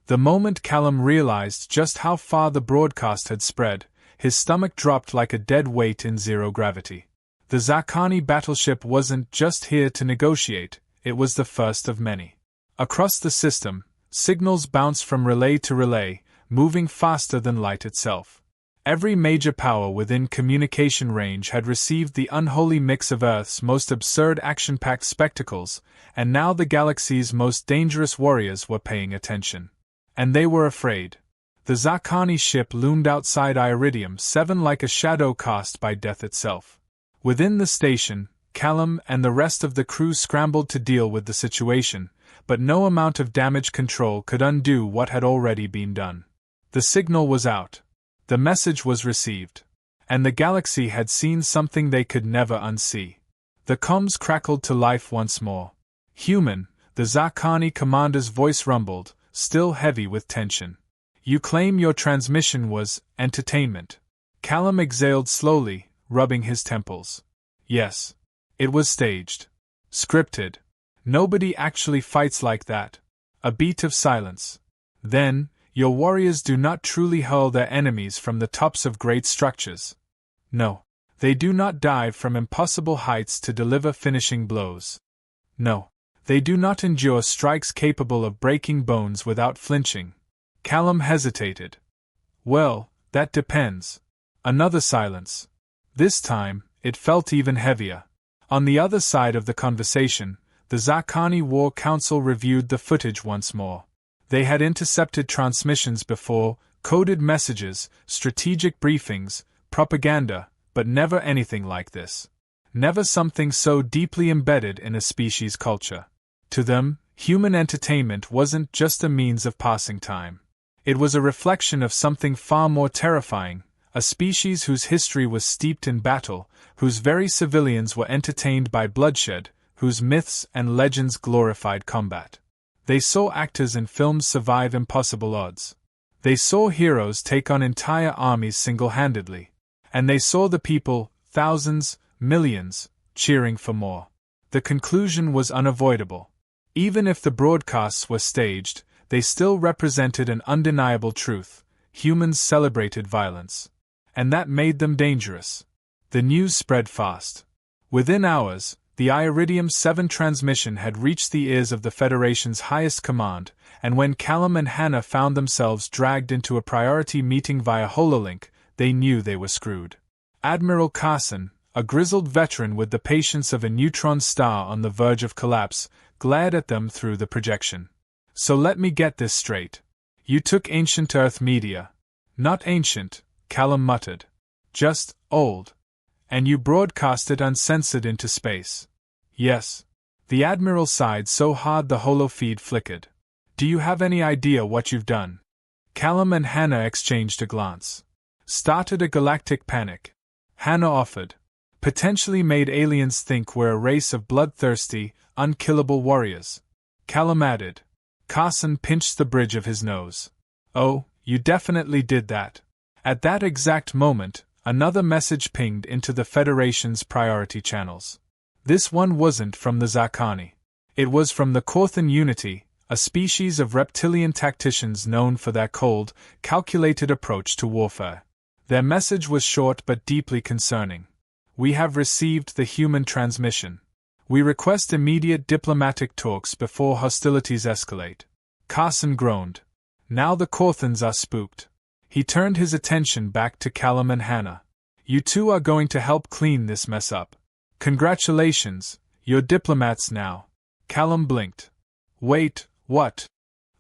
The moment Callum realized just how far the broadcast had spread, his stomach dropped like a dead weight in zero gravity. The Zakani battleship wasn't just here to negotiate, it was the first of many. Across the system, signals bounced from relay to relay, moving faster than light itself. Every major power within communication range had received the unholy mix of Earth's most absurd action-packed spectacles, and now the galaxy's most dangerous warriors were paying attention. And they were afraid. The Zakani ship loomed outside Iridium 7 like a shadow cast by death itself. Within the station, Callum and the rest of the crew scrambled to deal with the situation, but no amount of damage control could undo what had already been done. The signal was out. The message was received. And the galaxy had seen something they could never unsee. The comms crackled to life once more. Human, the Zakani commander's voice rumbled, still heavy with tension. You claim your transmission was entertainment. Callum exhaled slowly, rubbing his temples. Yes. It was staged. Scripted. Nobody actually fights like that. A beat of silence. Then, your warriors do not truly hurl their enemies from the tops of great structures. No. They do not dive from impossible heights to deliver finishing blows. No. They do not endure strikes capable of breaking bones without flinching. Callum hesitated. Well, that depends. Another silence. This time, it felt even heavier. On the other side of the conversation, the Zakani War Council reviewed the footage once more. They had intercepted transmissions before, coded messages, strategic briefings, propaganda, but never anything like this. Never something so deeply embedded in a species' culture. To them, human entertainment wasn't just a means of passing time. It was a reflection of something far more terrifying, a species whose history was steeped in battle, whose very civilians were entertained by bloodshed, whose myths and legends glorified combat. They saw actors in films survive impossible odds. They saw heroes take on entire armies single-handedly. And they saw the people, thousands, millions, cheering for more. The conclusion was unavoidable. Even if the broadcasts were staged, they still represented an undeniable truth: humans celebrated violence. And that made them dangerous. The news spread fast. Within hours, the Iridium 7 transmission had reached the ears of the Federation's highest command, and when Callum and Hannah found themselves dragged into a priority meeting via HoloLink, they knew they were screwed. Admiral Carson, a grizzled veteran with the patience of a neutron star on the verge of collapse, glared at them through the projection. So let me get this straight. You took ancient Earth media. Not ancient, Callum muttered. Just old. And you broadcast it uncensored into space. Yes. The Admiral sighed so hard the holofeed flickered. Do you have any idea what you've done? Callum and Hannah exchanged a glance. Started a galactic panic. Hannah offered. Potentially made aliens think we're a race of bloodthirsty, unkillable warriors. Callum added. Carson pinched the bridge of his nose. Oh, you definitely did that. At that exact moment, another message pinged into the Federation's priority channels. This one wasn't from the Zakani. It was from the Corthan Unity, a species of reptilian tacticians known for their cold, calculated approach to warfare. Their message was short but deeply concerning. We have received the human transmission. We request immediate diplomatic talks before hostilities escalate. Carson groaned. Now the Corthans are spooked. He turned his attention back to Callum and Hannah. You two are going to help clean this mess up. Congratulations, you're diplomats now. Callum blinked. Wait, what?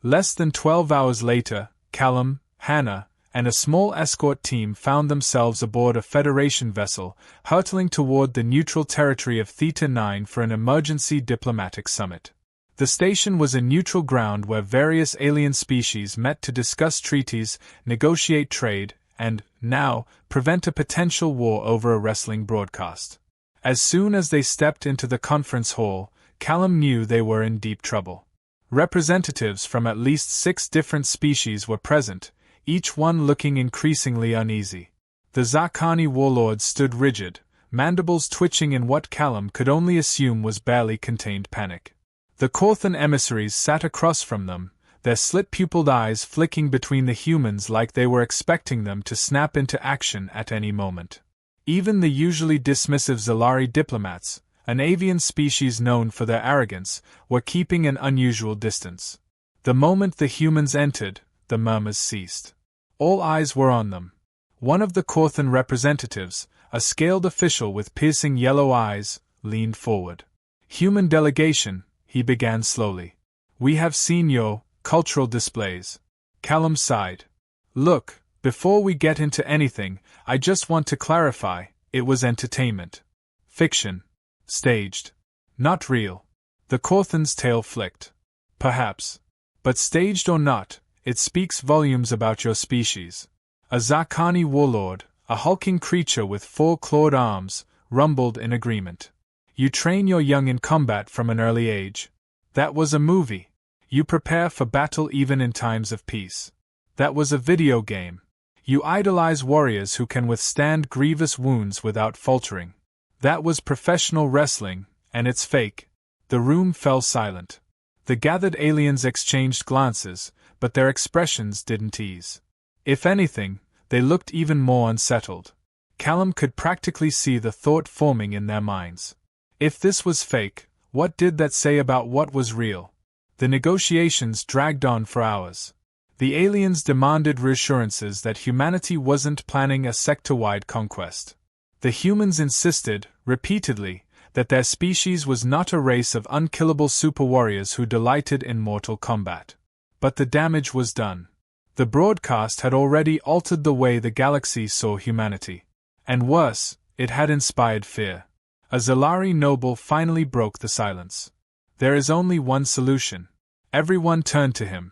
Less than 12 hours later, Callum, Hannah, and a small escort team found themselves aboard a Federation vessel, hurtling toward the neutral territory of Theta 9 for an emergency diplomatic summit. The station was a neutral ground where various alien species met to discuss treaties, negotiate trade, and, now, prevent a potential war over a wrestling broadcast. As soon as they stepped into the conference hall, Callum knew they were in deep trouble. Representatives from at least 6 different species were present, each one looking increasingly uneasy. The Zakani warlords stood rigid, mandibles twitching in what Callum could only assume was barely contained panic. The Corthan emissaries sat across from them, their slit-pupilled eyes flicking between the humans like they were expecting them to snap into action at any moment. Even the usually dismissive Zalari diplomats, an avian species known for their arrogance, were keeping an unusual distance. The moment the humans entered, the murmurs ceased. All eyes were on them. One of the Corthan representatives, a scaled official with piercing yellow eyes, leaned forward. "Human delegation," he began slowly. "We have seen your cultural displays." Callum sighed. "Look, before we get into anything, I just want to clarify, it was entertainment. Fiction. Staged. Not real." The Corthan's tail flicked. "Perhaps. But staged or not, it speaks volumes about your species." A Zakani warlord, a hulking creature with 4 clawed arms, rumbled in agreement. "You train your young in combat from an early age. That was a movie. You prepare for battle even in times of peace. That was a video game. You idolize warriors who can withstand grievous wounds without faltering. That was professional wrestling, and it's fake." The room fell silent. The gathered aliens exchanged glances, but their expressions didn't ease. If anything, they looked even more unsettled. Callum could practically see the thought forming in their minds. If this was fake, what did that say about what was real? The negotiations dragged on for hours. The aliens demanded reassurances that humanity wasn't planning a sector-wide conquest. The humans insisted, repeatedly, that their species was not a race of unkillable super warriors who delighted in mortal combat. But the damage was done. The broadcast had already altered the way the galaxy saw humanity. And worse, it had inspired fear. A Zalari noble finally broke the silence. "There is only one solution." Everyone turned to him.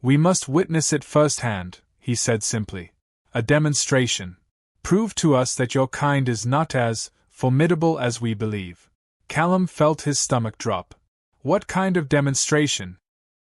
"We must witness it firsthand," he said simply. "A demonstration. Prove to us that your kind is not as formidable as we believe." Callum felt his stomach drop. "What kind of demonstration?"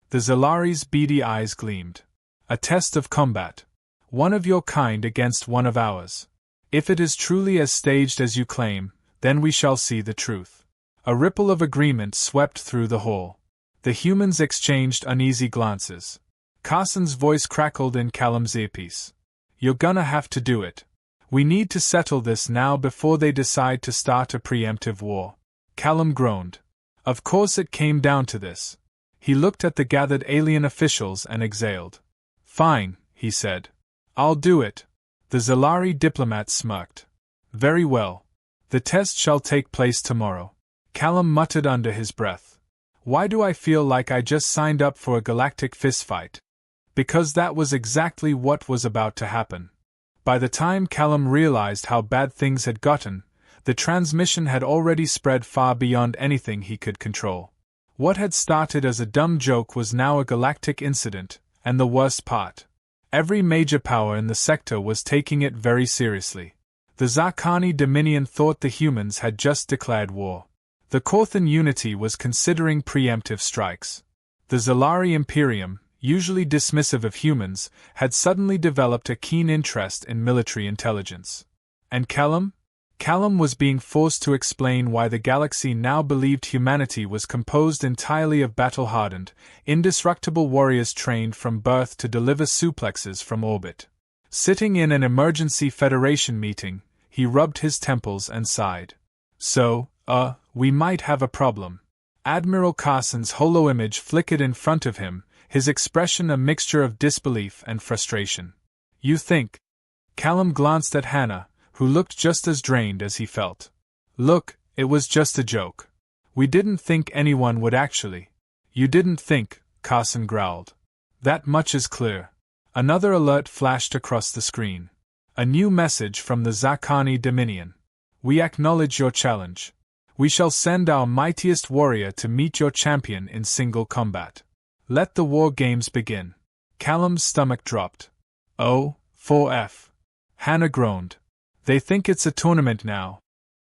The Zalari's beady eyes gleamed. "A test of combat. One of your kind against one of ours. If it is truly as staged as you claim, then we shall see the truth." A ripple of agreement swept through the hall. The humans exchanged uneasy glances. Carson's voice crackled in Callum's earpiece. "You're gonna have to do it. We need to settle this now before they decide to start a preemptive war." Callum groaned. Of course it came down to this. He looked at the gathered alien officials and exhaled. "Fine," he said. "I'll do it." The Zalari diplomat smirked. "Very well. The test shall take place tomorrow." Callum muttered under his breath. "Why do I feel like I just signed up for a galactic fistfight?" Because that was exactly what was about to happen. By the time Callum realized how bad things had gotten, the transmission had already spread far beyond anything he could control. What had started as a dumb joke was now a galactic incident, and the worst part, every major power in the sector was taking it very seriously. The Zakani Dominion thought the humans had just declared war. The Corthan Unity was considering preemptive strikes. The Zalari Imperium, usually dismissive of humans, had suddenly developed a keen interest in military intelligence. And Callum? Callum was being forced to explain why the galaxy now believed humanity was composed entirely of battle-hardened, indestructible warriors trained from birth to deliver suplexes from orbit. Sitting in an emergency Federation meeting, he rubbed his temples and sighed. "So, we might have a problem." Admiral Carson's holo-image flickered in front of him, his expression a mixture of disbelief and frustration. "You think?" Callum glanced at Hannah, who looked just as drained as he felt. "Look, it was just a joke. We didn't think anyone would actually." "You didn't think," Carson growled. "That much is clear." Another alert flashed across the screen. A new message from the Zakani Dominion. "We acknowledge your challenge. We shall send our mightiest warrior to meet your champion in single combat. Let the war games begin." Callum's stomach dropped. "Oh, 4F. Hannah groaned. "They think it's a tournament now."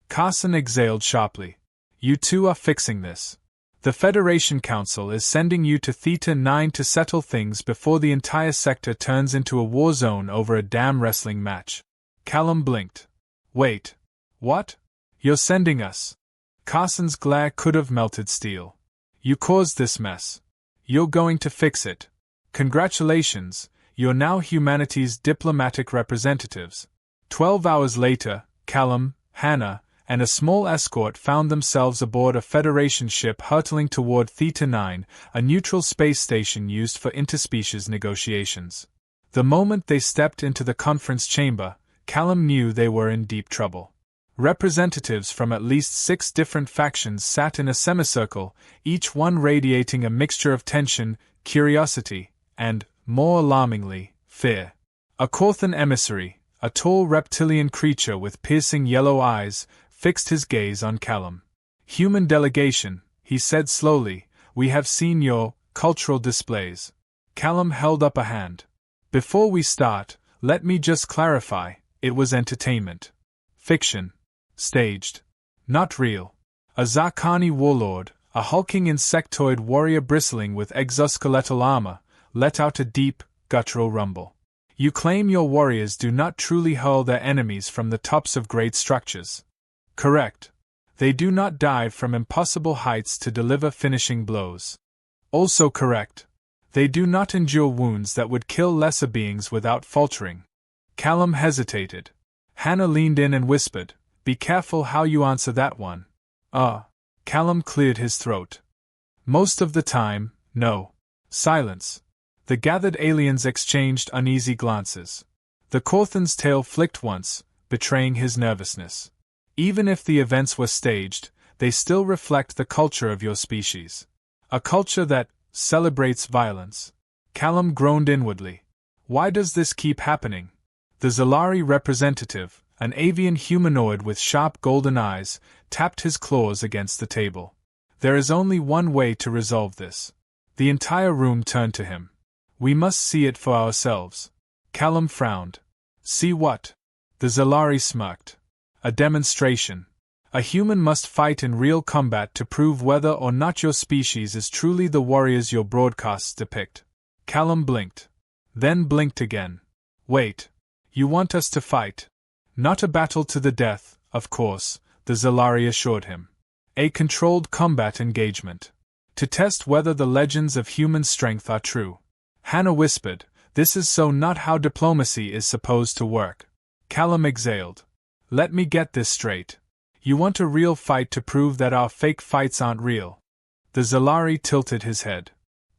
Carson exhaled sharply. "You two are fixing this. The Federation Council is sending you to Theta 9 to settle things before the entire sector turns into a war zone over a damn wrestling match." Callum blinked. "Wait. What? You're sending us?" Carson's glare could have melted steel. "You caused this mess. You're going to fix it." Congratulations, you're now humanity's diplomatic representatives. 12 hours later, Callum, Hannah, and a small escort found themselves aboard a Federation ship hurtling toward Theta 9, a neutral space station used for interspecies negotiations. The moment they stepped into the conference chamber, Callum knew they were in deep trouble. Representatives from at least 6 different factions sat in a semicircle, each one radiating a mixture of tension, curiosity, and, more alarmingly, fear. A Corthan emissary, a tall reptilian creature with piercing yellow eyes, fixed his gaze on Callum. "Human delegation," he said slowly, "we have seen your cultural displays." Callum held up a hand. "Before we start, let me just clarify, it was entertainment. Fiction. Staged. Not real." A Zakani warlord, a hulking insectoid warrior bristling with exoskeletal armor, let out a deep, guttural rumble. "You claim your warriors do not truly hurl their enemies from the tops of great structures. Correct. They do not dive from impossible heights to deliver finishing blows. Also correct. They do not endure wounds that would kill lesser beings without faltering." Callum hesitated. Hannah leaned in and whispered, "Be careful how you answer that one." Callum cleared his throat. "Most of the time, no." Silence. The gathered aliens exchanged uneasy glances. The Corthan's tail flicked once, betraying his nervousness. "Even if the events were staged, they still reflect the culture of your species. A culture that celebrates violence." Callum groaned inwardly. Why does this keep happening? The Zalari representative, an avian humanoid with sharp golden eyes, tapped his claws against the table. "There is only one way to resolve this." The entire room turned to him. "We must see it for ourselves." Callum frowned. "See what?" The Zalari smirked. "A demonstration. A human must fight in real combat to prove whether or not your species is truly the warriors your broadcasts depict." Callum blinked. Then blinked again. "Wait. You want us to fight?" "Not a battle to the death, of course," the Zalari assured him. "A controlled combat engagement. To test whether the legends of human strength are true." Hannah whispered, "This is so not how diplomacy is supposed to work." Callum exhaled. "Let me get this straight. You want a real fight to prove that our fake fights aren't real?" The Zalari tilted his head.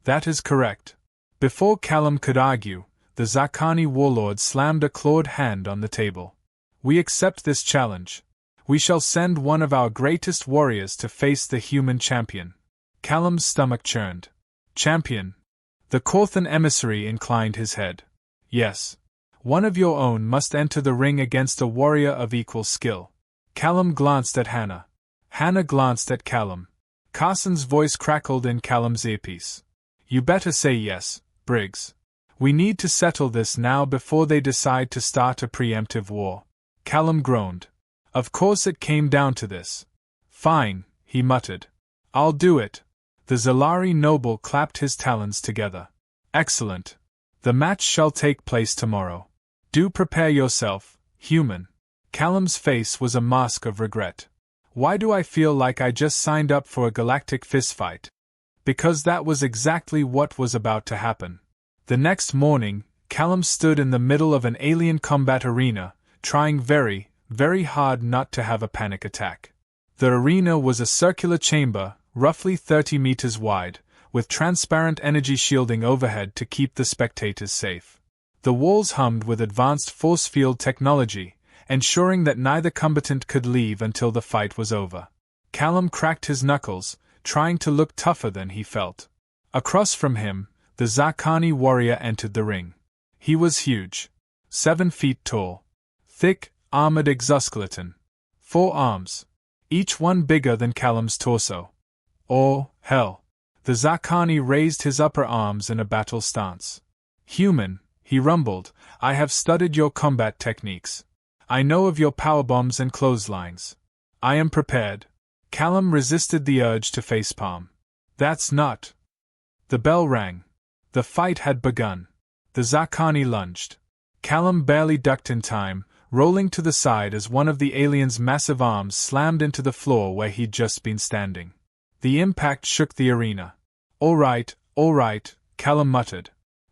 "That is correct." Before Callum could argue, the Zakani warlord slammed a clawed hand on the table. "We accept this challenge. We shall send one of our greatest warriors to face the human champion." Callum's stomach churned. "Champion?" The Corthan emissary inclined his head. "Yes. One of your own must enter the ring against a warrior of equal skill." Callum glanced at Hannah. Hannah glanced at Callum. Carson's voice crackled in Callum's earpiece. "You better say yes, Briggs. We need to settle this now before they decide to start a preemptive war." Callum groaned. Of course it came down to this. "Fine," he muttered. "I'll do it." The Zalari noble clapped his talons together. "Excellent. The match shall take place tomorrow. Do prepare yourself, human." Callum's face was a mask of regret. "Why do I feel like I just signed up for a galactic fistfight?" Because that was exactly what was about to happen. The next morning, Callum stood in the middle of an alien combat arena, trying very, very hard not to have a panic attack. The arena was a circular chamber, roughly 30 meters wide, with transparent energy shielding overhead to keep the spectators safe. The walls hummed with advanced force field technology, ensuring that neither combatant could leave until the fight was over. Callum cracked his knuckles, trying to look tougher than he felt. Across from him, the Zakani warrior entered the ring. He was huge. 7 feet tall. Thick, armored exoskeleton. 4 arms. Each one bigger than Callum's torso. Oh, hell. The Zakani raised his upper arms in a battle stance. "Human," he rumbled, "I have studied your combat techniques. I know of your powerbombs and clotheslines. I am prepared." Callum resisted the urge to facepalm. "That's not." The bell rang. The fight had begun. The Zakani lunged. Callum barely ducked in time, rolling to the side as one of the alien's massive arms slammed into the floor where he'd just been standing. The impact shook the arena. All right, Callum muttered.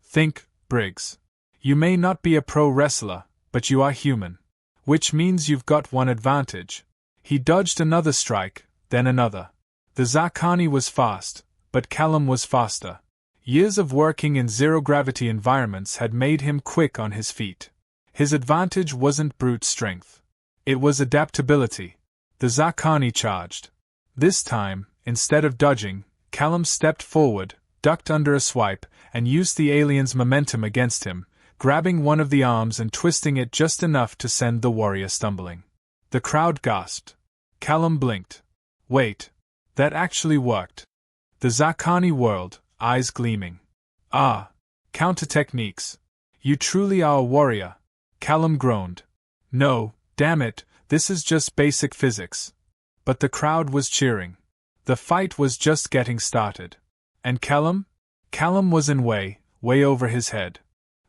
Think, Briggs. You may not be a pro wrestler, but you are human. Which means you've got one advantage. He dodged another strike, then another. The Zakani was fast, but Callum was faster. Years of working in zero-gravity environments had made him quick on his feet. His advantage wasn't brute strength. It was adaptability. The Zakani charged. This time, instead of dodging, Callum stepped forward, ducked under a swipe, and used the alien's momentum against him, grabbing one of the arms and twisting it just enough to send the warrior stumbling. The crowd gasped. Callum blinked. Wait. That actually worked. The Zakani whirled, eyes gleaming. Ah. Counter techniques. You truly are a warrior. Callum groaned. No, damn it, this is just basic physics. But the crowd was cheering. The fight was just getting started. And Callum? Callum was way over his head.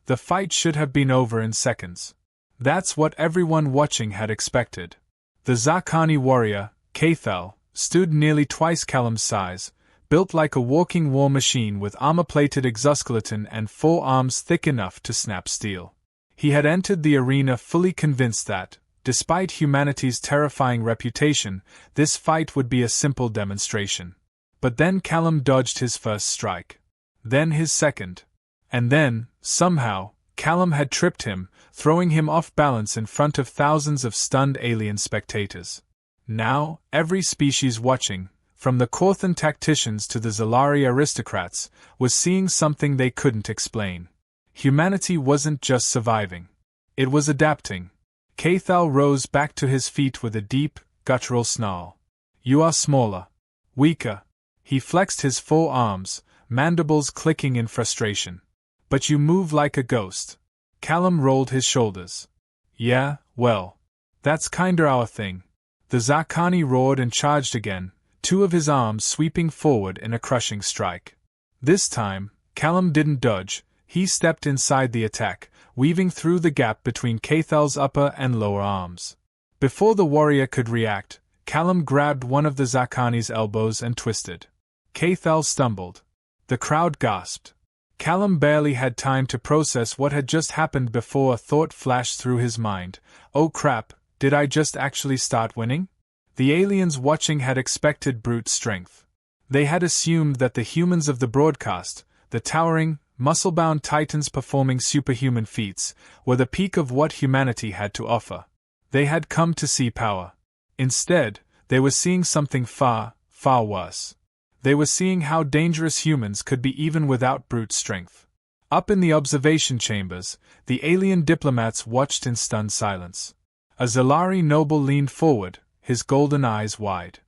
The fight should have been over in seconds. That's what everyone watching had expected. The Zakani warrior, Cathal, stood nearly twice Callum's size, built like a walking war machine with armor-plated exoskeleton and 4 arms thick enough to snap steel. He had entered the arena fully convinced that, despite humanity's terrifying reputation, this fight would be a simple demonstration. But then Callum dodged his first strike. Then his second. And then, somehow, Callum had tripped him, throwing him off balance in front of thousands of stunned alien spectators. Now, every species watching, from the Korthan tacticians to the Zalari aristocrats, was seeing something they couldn't explain. Humanity wasn't just surviving. It was adapting. Cathal rose back to his feet with a deep, guttural snarl. You are smaller. Weaker. He flexed his 4 arms, mandibles clicking in frustration. But you move like a ghost. Callum rolled his shoulders. Yeah, well. That's kinda our thing. The Zakani roared and charged again, 2 of his arms sweeping forward in a crushing strike. This time, Callum didn't dodge, he stepped inside the attack, weaving through the gap between Cathal's upper and lower arms. Before the warrior could react, Callum grabbed one of the Zakani's elbows and twisted. Cathal stumbled. The crowd gasped. Callum barely had time to process what had just happened before a thought flashed through his mind. Oh crap, did I just actually start winning? The aliens watching had expected brute strength. They had assumed that the humans of the broadcast, the towering, muscle-bound titans performing superhuman feats, were the peak of what humanity had to offer. They had come to see power. Instead, they were seeing something far, far worse. They were seeing how dangerous humans could be even without brute strength. Up in the observation chambers, the alien diplomats watched in stunned silence. A Zalari noble leaned forward, his golden eyes wide.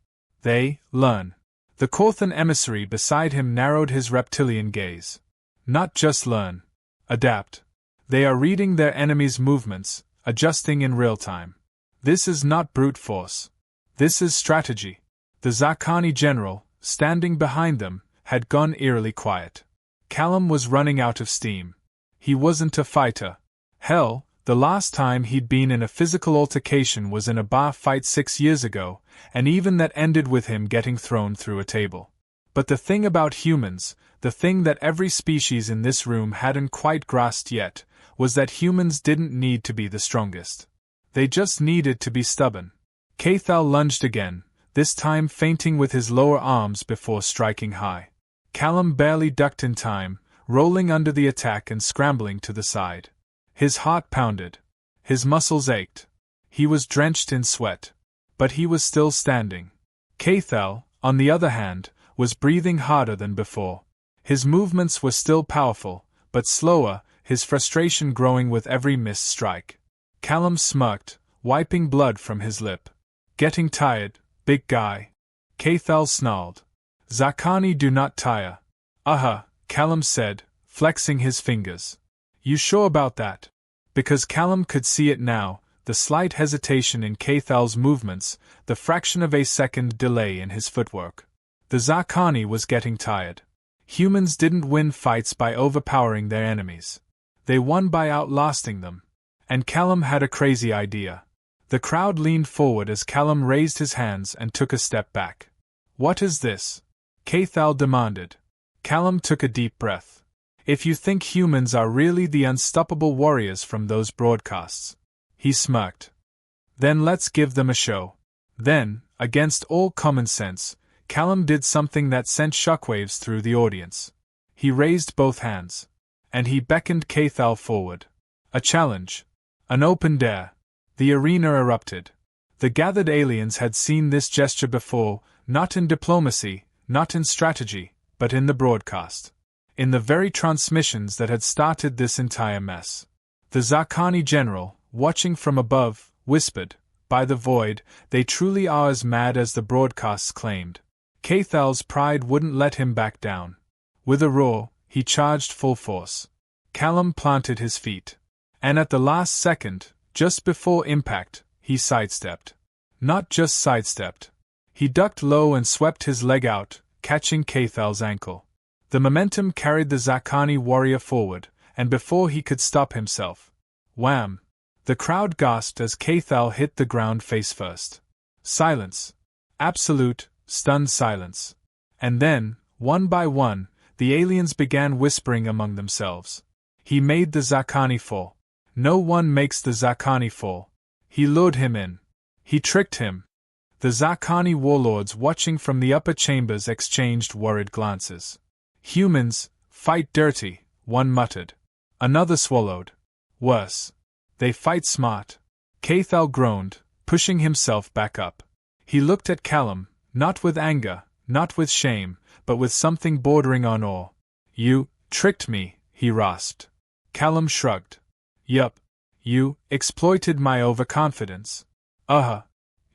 They learn. The Korthan emissary beside him narrowed his reptilian gaze. Not just learn. Adapt. They are reading their enemy's movements, adjusting in real time. This is not brute force. This is strategy. The Zakani general, standing behind them, had gone eerily quiet. Callum was running out of steam. He wasn't a fighter. Hell, the last time he'd been in a physical altercation was in a bar fight 6 years ago, and even that ended with him getting thrown through a table. But the thing about humans, the thing that every species in this room hadn't quite grasped yet, was that humans didn't need to be the strongest. They just needed to be stubborn. Cathal lunged again, this time feinting with his lower arms before striking high. Callum barely ducked in time, rolling under the attack and scrambling to the side. His heart pounded. His muscles ached. He was drenched in sweat. But he was still standing. Cathal, on the other hand, was breathing harder than before. His movements were still powerful, but slower, his frustration growing with every missed strike. Callum smirked, wiping blood from his lip. Getting tired, big guy. Cathal snarled. Zakani do not tire. Callum said, flexing his fingers. You sure about that? Because Callum could see it now, the slight hesitation in Cathal's movements, the fraction of a second delay in his footwork. The Zakani was getting tired. Humans didn't win fights by overpowering their enemies. They won by outlasting them. And Callum had a crazy idea. The crowd leaned forward as Callum raised his hands and took a step back. What is this? Cathal demanded. Callum took a deep breath. If you think humans are really the unstoppable warriors from those broadcasts. He smirked. Then let's give them a show. Then, against all common sense, Callum did something that sent shockwaves through the audience. He raised both hands. And he beckoned Cathal forward. A challenge. An open dare. The arena erupted. The gathered aliens had seen this gesture before, not in diplomacy, not in strategy, but in the broadcast. In the very transmissions that had started this entire mess. The Zarkani general, watching from above, whispered, "By the void, they truly are as mad as the broadcasts claimed." Cathal's pride wouldn't let him back down. With a roar, he charged full force. Callum planted his feet. And at the last second, just before impact, he sidestepped. Not just sidestepped. He ducked low and swept his leg out, catching Cathal's ankle. The momentum carried the Zarkani warrior forward, and before he could stop himself, wham! The crowd gasped as Cathal hit the ground face first. Silence. Absolute, stunned silence. And then, one by one, the aliens began whispering among themselves. He made the Zarkani fall. No one makes the Zarkani fall. He lured him in. He tricked him. The Zarkani warlords watching from the upper chambers exchanged worried glances. Humans, fight dirty, one muttered. Another swallowed. Worse. They fight smart. Cathal groaned, pushing himself back up. He looked at Callum, not with anger, not with shame, but with something bordering on awe. "You tricked me," he rasped. Callum shrugged. "Yup. You exploited my overconfidence."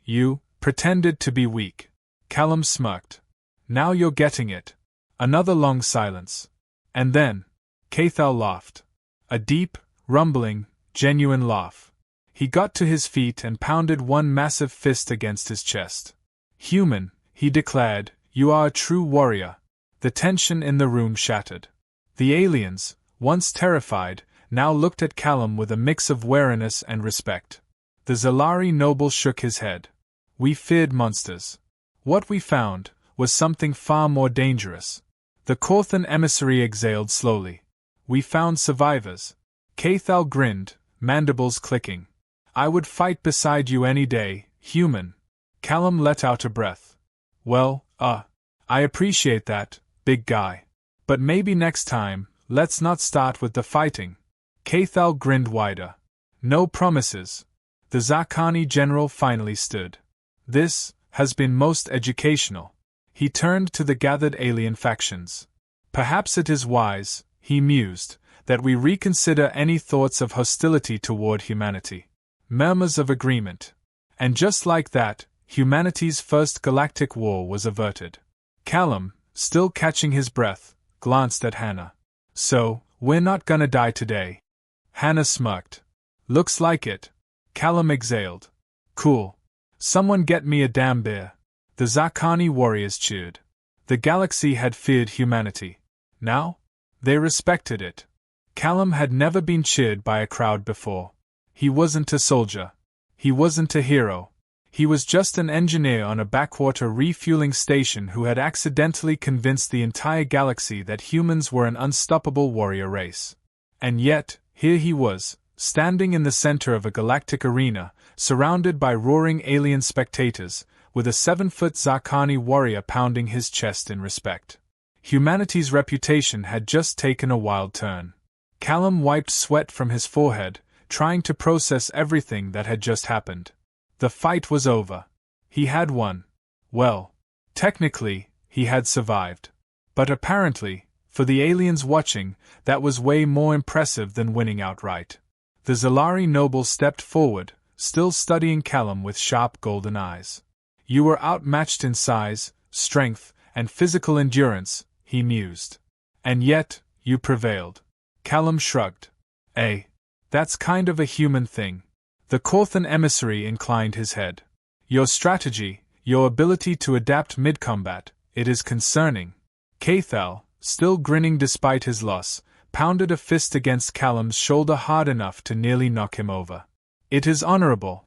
You pretended to be weak." Callum smirked. "Now you're getting it." Another long silence. And then, Cathal laughed. A deep, rumbling, genuine laugh. He got to his feet and pounded one massive fist against his chest. "Human," he declared, "you are a true warrior." The tension in the room shattered. The aliens, once terrified, now looked at Callum with a mix of wariness and respect. The Zalari noble shook his head. "We feared monsters. What we found was something far more dangerous." The Corthan emissary exhaled slowly. "We found survivors." Cathal grinned, mandibles clicking. "I would fight beside you any day, human." Callum let out a breath. "Well, I appreciate that, big guy. But maybe next time, let's not start with the fighting." Cathal grinned wider. "No promises." The Zarkani general finally stood. "This has been most educational." He turned to the gathered alien factions. "Perhaps it is wise," he mused, "that we reconsider any thoughts of hostility toward humanity." Murmurs of agreement. And just like that, humanity's first galactic war was averted. Callum, still catching his breath, glanced at Hannah. "So, we're not gonna die today." Hannah smirked. "Looks like it." Callum exhaled. "Cool. Someone get me a damn beer." The Zarkani warriors cheered. The galaxy had feared humanity. Now, they respected it. Callum had never been cheered by a crowd before. He wasn't a soldier. He wasn't a hero. He was just an engineer on a backwater refueling station who had accidentally convinced the entire galaxy that humans were an unstoppable warrior race. And yet, here he was, standing in the center of a galactic arena, surrounded by roaring alien spectators, with a 7-foot Zarkani warrior pounding his chest in respect. Humanity's reputation had just taken a wild turn. Callum wiped sweat from his forehead, trying to process everything that had just happened. The fight was over. He had won. Well, technically, he had survived. But apparently, for the aliens watching, that was way more impressive than winning outright. The Zalari noble stepped forward, still studying Callum with sharp golden eyes. "You were outmatched in size, strength, and physical endurance," he mused. "And yet, you prevailed." Callum shrugged. That's kind of a human thing." The Corthan emissary inclined his head. "Your strategy, your ability to adapt mid-combat, it is concerning." Cathal, still grinning despite his loss, pounded a fist against Callum's shoulder hard enough to nearly knock him over. "It is honorable."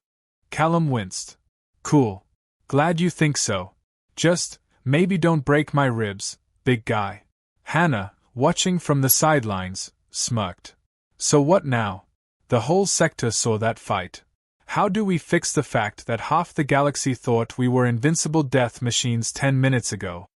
Callum winced. "Cool. Glad you think so. Just, maybe don't break my ribs, big guy." Hannah, watching from the sidelines, smirked. So what now? The whole sector saw that fight. How do we fix the fact that half the galaxy thought we were invincible death machines 10 minutes ago?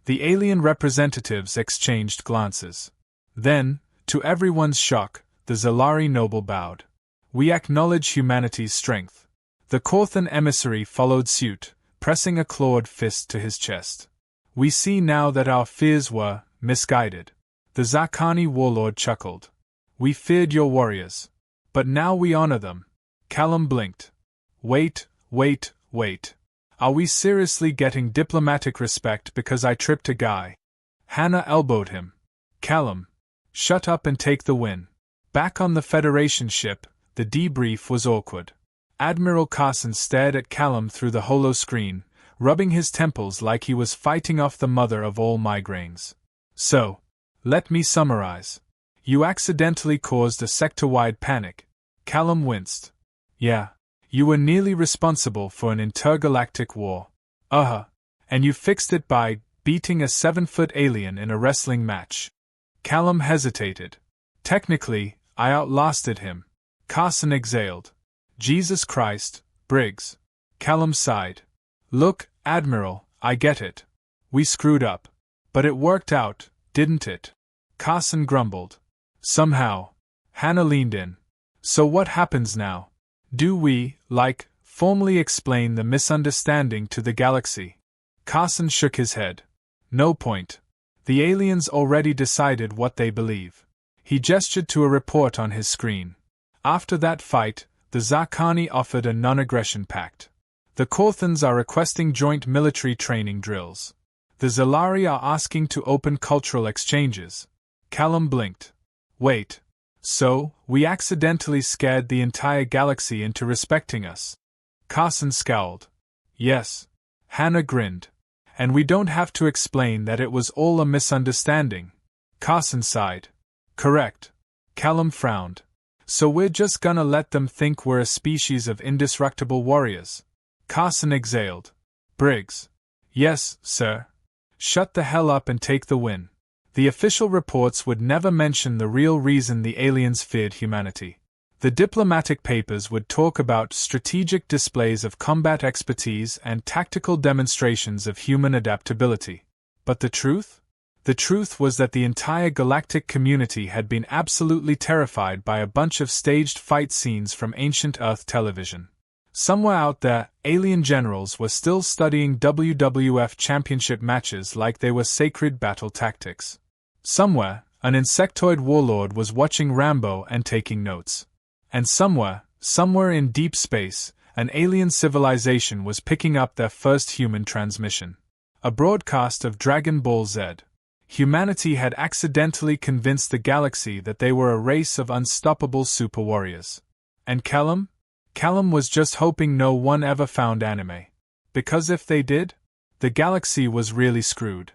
The alien representatives exchanged glances. Then, to everyone's shock, the Zalari noble bowed. We acknowledge humanity's strength. The Corthan emissary followed suit, pressing a clawed fist to his chest. We see now that our fears were misguided. The Zakani warlord chuckled. We feared your warriors. But now we honor them. Callum blinked. Wait. Are we seriously getting diplomatic respect because I tripped a guy? Hannah elbowed him. Callum, shut up and take the win. Back on the Federation ship, the debrief was awkward. Admiral Carson stared at Callum through the holoscreen, rubbing his temples like he was fighting off the mother of all migraines. So, let me summarize. You accidentally caused a sector-wide panic. Callum winced. Yeah. You were nearly responsible for an intergalactic war. And you fixed it by beating a 7-foot alien in a wrestling match. Callum hesitated. Technically, I outlasted him. Carson exhaled. Jesus Christ, Briggs. Callum sighed. Look, Admiral, I get it. We screwed up. But it worked out, didn't it? Carson grumbled. Somehow. Hannah leaned in. So what happens now? Do we, formally explain the misunderstanding to the galaxy? Carson shook his head. No point. The aliens already decided what they believe. He gestured to a report on his screen. After that fight, the Zakani offered a non-aggression pact. The Corthans are requesting joint military training drills. The Zalari are asking to open cultural exchanges. Callum blinked. Wait. So, we accidentally scared the entire galaxy into respecting us? Carson scowled. Yes. Hannah grinned. And we don't have to explain that it was all a misunderstanding. Carson sighed. Correct. Callum frowned. So we're just gonna let them think we're a species of indestructible warriors? Carson exhaled. Briggs. Yes, sir. Shut the hell up and take the win. The official reports would never mention the real reason the aliens feared humanity. The diplomatic papers would talk about strategic displays of combat expertise and tactical demonstrations of human adaptability. But the truth? The truth was that the entire galactic community had been absolutely terrified by a bunch of staged fight scenes from ancient Earth television. Somewhere out there, alien generals were still studying WWF championship matches like they were sacred battle tactics. Somewhere, an insectoid warlord was watching Rambo and taking notes. And somewhere in deep space, an alien civilization was picking up their first human transmission. A broadcast of Dragon Ball Z. Humanity had accidentally convinced the galaxy that they were a race of unstoppable super warriors. And Callum? Callum was just hoping no one ever found anime. Because if they did, the galaxy was really screwed.